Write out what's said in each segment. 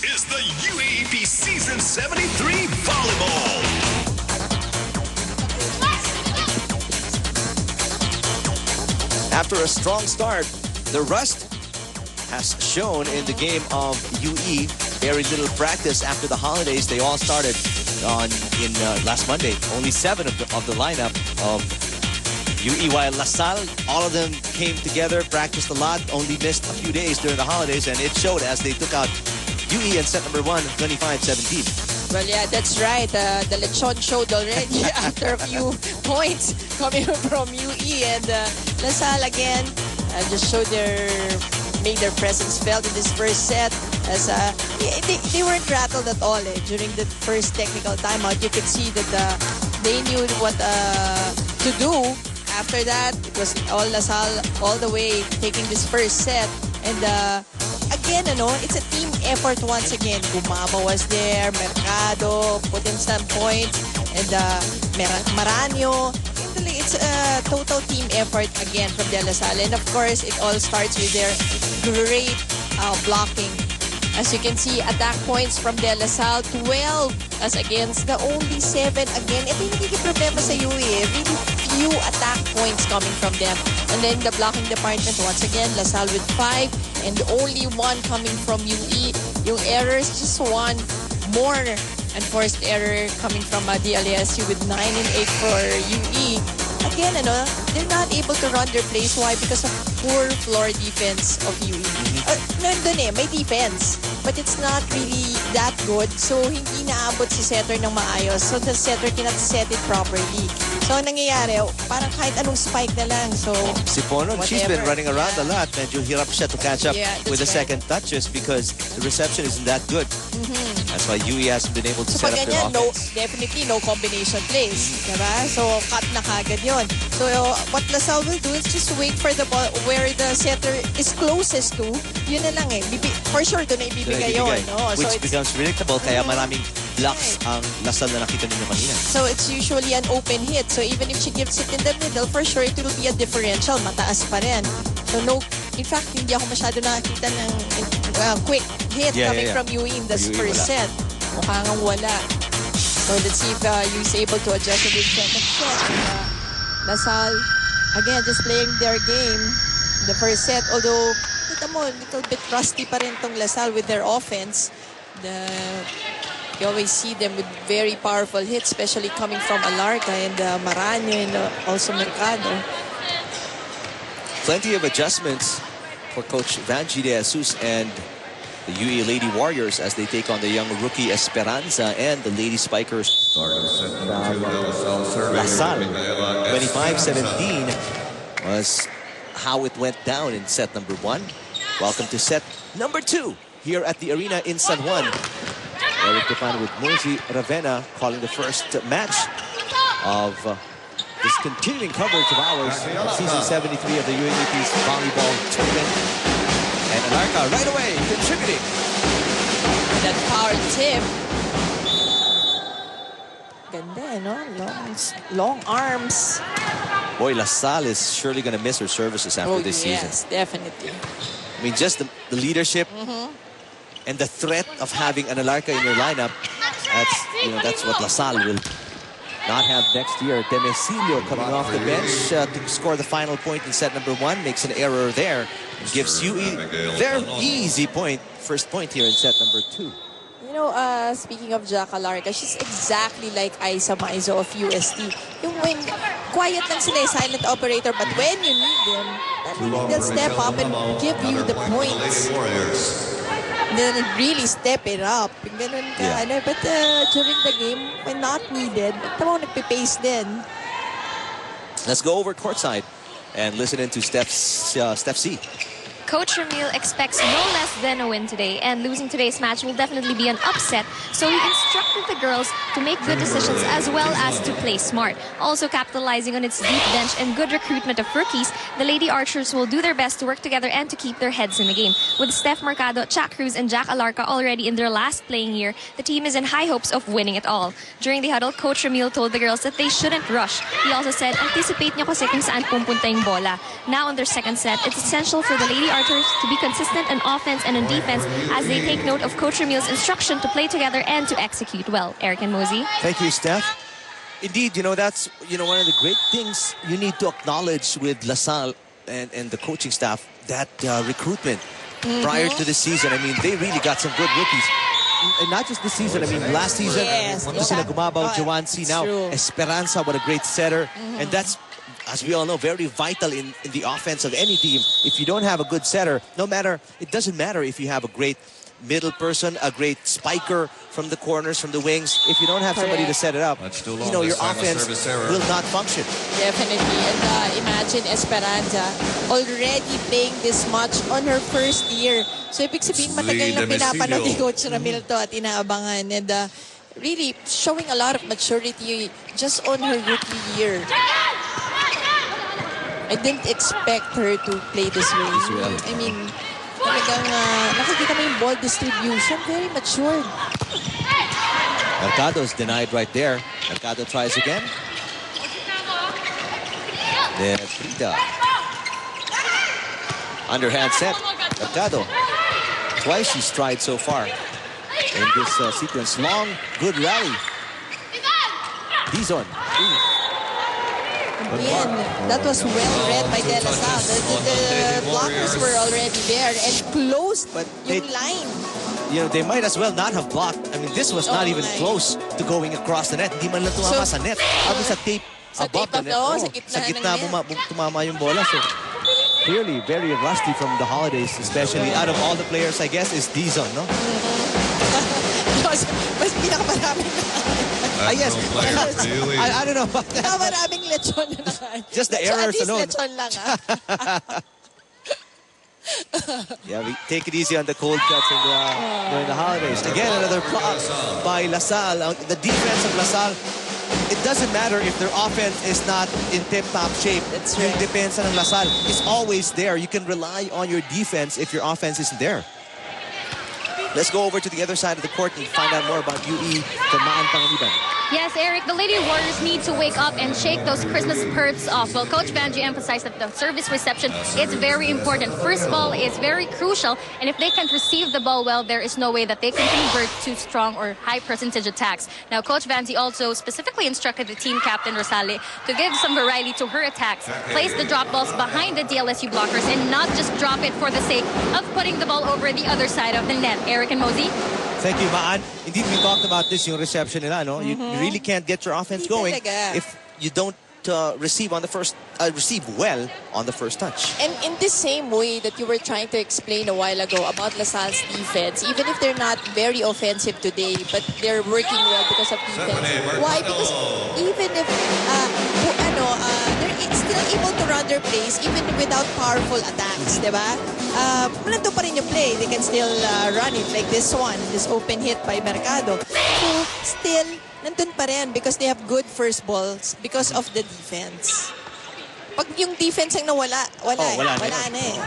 This is the UAAP Season 73 Volleyball. After a strong start, the rust has shown in the game of UE. Very little practice after the holidays. They all started in last Monday. Only 7 of the lineup of UE, while LaSalle, all of them came together, practiced a lot, only missed a few days during the holidays, and it showed as they took out UE in set number 1, 25-17. Well, yeah, that's right. The lechon showed already after a few points coming from UE, and LaSalle again just made their presence felt in this first set. As they weren't rattled at all during the first technical timeout. You could see that they knew what to do. After that, it was all LaSalle all the way taking this first set. And again, it's a team effort once again. Gumama was there, Mercado put in some points, and Maranyo. It's a total team effort again from De La Salle. And of course, it all starts with their great blocking. As you can see, attack points from De La Salle, 12 as against the only 7 again. Ito yung nagiging problema sa UE. Really few attack points coming from them. And then the blocking department, once again, La Salle with 5 and only 1 coming from UE. Yung errors, just 1 more enforced error coming from DLSU with 9 and 8 for UE. Again, they're not able to run their plays. Why? Because of poor floor defense of UE. Nandun may defense. But it's not really that good. So, hindi naabot si setter ng maayos. So, the setter cannot set it properly. So, ang nangyayari, parang kahit anong spike na lang. So, si Pono, she's been running around a lot. Medyo hirap siya to catch up with the second touches because the reception isn't that good. That's why UE hasn't been able to set up their offense. Definitely no combination plays. Diba? So, cut na kagad yun. So, what LaSalle will do is just wait for the ball where the setter is closest to. Yun na lang For sure, doon na ibibigay yun. No? Which becomes predictable, kaya maraming blocks ang LaSalle na nakita ninyo kanina. So, it's usually an open hit. So, even if she gives it in the middle, for sure, it will be a differential. Mataas pa rin. So, in fact, hindi ako masyado nakakita ng quick hit coming from UE in this first set. Mukhang wala. So, let's see if UE is able to adjust in the second set. LaSalle, again, just playing their game. The first set, although, kita mo, a little bit rusty pa rin tong LaSalle with their offense. You always see them with very powerful hits, especially coming from Alarca and Maranyo and also Mercado. Plenty of adjustments for Coach Vanji de Jesus and the UE Lady Warriors as they take on the young rookie Esperanza and the Lady Spikers. LaSalle, 25-17 was how it went down in set number 1. Welcome to set number 2 here at the arena in San Juan. Eric Tefano with Mozi Ravena calling the first match of this continuing coverage of ours of season 73 of the UAAP's volleyball tournament. And Alarca right away contributing. That power tip. Ganda, long arms. Boy, LaSalle is surely going to miss her services after this season. Yes, definitely. I mean, just the leadership and the threat of having an Alarca in your lineup. That's what LaSalle will not have next year. Demesilio coming off the bench to score the final point in set number 1. Makes an error there. Gives UE their easy first point here in set number 2. Speaking of Jack Alarca, she's exactly like Isa Maizo of UST. Yung when quiet lang sila, silent operator, but when you need them, they'll step up and give you the points. Then really step it up. Ganun ka, But during the game, when not needed, tama nagpe-pace din. Let's go over courtside and listen in to Steph C. Coach Ramil expects no less than a win today, and losing today's match will definitely be an upset, so he instructed the girls to make good decisions as well as to play smart. Also capitalizing on its deep bench and good recruitment of rookies, the Lady Archers will do their best to work together and to keep their heads in the game. With Steph Mercado, Chak Cruz, and Jack Alarca already in their last playing year, the team is in high hopes of winning it all. During the huddle, Coach Ramil told the girls that they shouldn't rush. He also said, anticipate nyo kasi kung saan pupunta yung bola. Now in their second set, it's essential for the Lady Archers starters to be consistent in offense and in defense as they take note of Coach Ramil's instruction to play together and to execute well. Eric and Mosey. Thank you, Steph. Indeed, that's one of the great things you need to acknowledge with LaSalle and the coaching staff, that recruitment prior to the season. I mean, they really got some good rookies. And not just this season, I mean, last season, sila Gumabaw, Juansi, now Esperanza, what a great setter. And that's, as we all know, very vital in the offense of any team. If you don't have a good setter, it doesn't matter if you have a great middle person, a great spiker from the corners, from the wings. If you don't have somebody to set it up, your offense will not function. Definitely. And imagine Esperanza already playing this much on her first year. So ibig sabihin, matagal na pinapanood ni Coach Ramil to at inaabangan. And really showing a lot of maturity just on her rookie year. I didn't expect her to play this way. I mean, talagang nakikita mo yung ball distribution, very matured. Mercado's denied right there. Mercado tries again. Then Frida. Underhand set. Mercado. Twice she's tried so far in this sequence. Long, good rally. Dizon. Again, that was well read by DLSU. The blockers were already there and closed yung line. They might as well not have blocked. I mean, this was not even close to going across the net. Hindi man lang tumama sa net. Sabi sa tape above the net. Sa gitna tumama yung bola. So, clearly, very rusty from the holidays, especially out of all the players, I guess, is Dizon, no? Mas pinakamaraming yes. I don't know about that. Maraming lechon na nakain. Just the errors alone. At least lechon lang, Yeah, we take it easy on the cold cuts during the holidays. Again, another block by LaSalle. The defense of LaSalle, it doesn't matter if their offense is not in tip-top shape. That's right. Yung depensa ng LaSalle is always there. You can rely on your defense if your offense isn't there. Let's go over to the other side of the court and find out more about UE from Maan Panganiban. Yes, Eric, the Lady Warriors need to wake up and shake those Christmas perks off. Well, Coach Banji emphasized that the service reception is very important. First ball is very crucial, and if they can't receive the ball well, there is no way that they can convert to strong or high percentage attacks. Now, Coach Banji also specifically instructed the team captain, Rosale, to give some variety to her attacks. Place the drop balls behind the DLSU blockers and not just drop it for the sake of putting the ball over the other side of the net. Eric and Mosey? Thank you, Maan. Indeed, we talked about this, yung reception nila, no? You really can't get your offense going if you don't receive well on the first touch. And in the same way that you were trying to explain a while ago about LaSalle's defense, even if they're not very offensive today, but they're working well because of defense. Why? Because even if they're still able to run their plays even without powerful attacks, diba? Nandun pa rin yung play. They can still run it like this one, this open hit by Mercado. So, still, nandun pa rin because they have good first balls because of the defense. Pag yung defense ang nawala, wala na eh.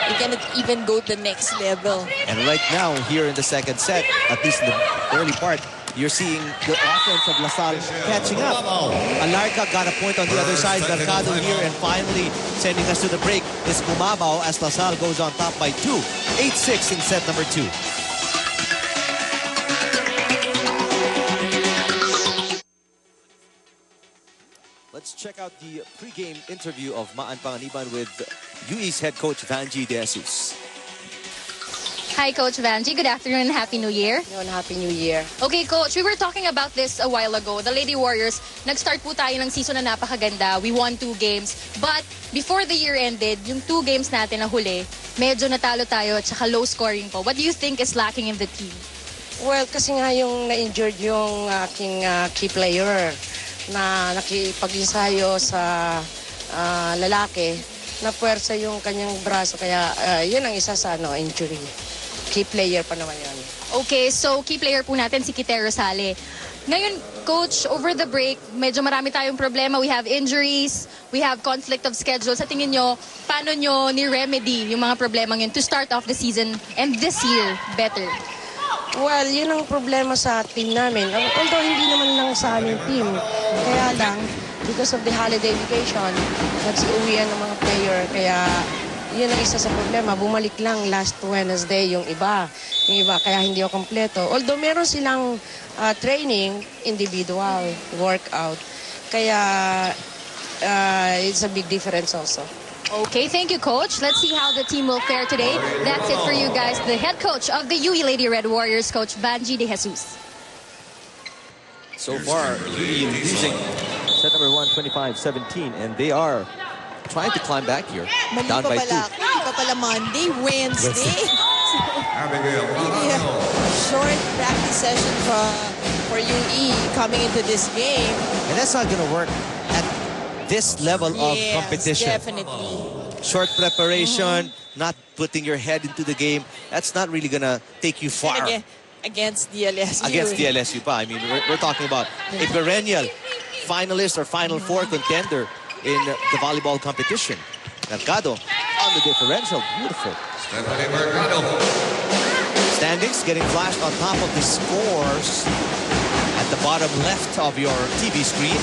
You cannot even go to the next level. And right now, here in the second set, at least in the early part, you're seeing the offense of LaSalle catching up. Alarca got a point on the other side. Mercado here, and finally sending us to the break is Gumabaw as LaSalle goes on top by 2. 8-6 in set number 2. Let's check out the pregame interview of Maan Panganiban with UE's head coach Vanji De Jesus. Hi, Coach Vanji. Good afternoon and Happy New Year. Happy New Year. Okay, Coach, we were talking about this a while ago. The Lady Warriors, nag-start po tayo ng season na napakaganda. We won 2 games. But before the year ended, yung 2 games natin na huli, medyo natalo tayo at saka low scoring po. What do you think is lacking in the team? Well, kasi nga yung na-injured yung aking key player na nakipag-ensayo sa lalaki, na puwersa yung kanyang braso. Kaya yun ang isa sa injury. Key player pa naman yun. Okay, so key player po natin si Kite Rosale. Ngayon, Coach, over the break, medyo marami tayong problema. We have injuries, we have conflict of schedule. Sa tingin nyo, paano nyo ni-remedy yung mga problemang yun to start off the season and this year better? Well, yun ang problema sa team namin. Although hindi naman lang sa aming team. Kaya lang, because of the holiday vacation, nagsiuwian ng mga player. Kaya yun ang isa sa problema. Bumalik lang last Wednesday yung iba. Yung iba, kaya hindi ako kompleto. Although meron silang training, individual, workout. Kaya it's a big difference also. Okay, thank you, Coach. Let's see how the team will fare today. That's it for you guys. The head coach of the UE Lady Red Warriors, Coach Banji De Jesus. So far, UE losing set number 1, 25-17, and they are trying to climb back here. Mali Down pa by pala. 2. Mali pa pala Monday, Wednesday. Abigail. Maybe a short practice session for UE coming into this game. And that's not going to work at this level of Yes, competition. definitely. Short preparation, not putting your head into the game, that's not really going to take you far. And again, against DLSU. Against DLSU pa. I mean, we're talking about a perennial finalist or Final Four contender in the volleyball competition. Mercado on the differential. Beautiful. Stephanie Mercado. Standings getting flashed on top of the scores at the bottom left of your TV screen.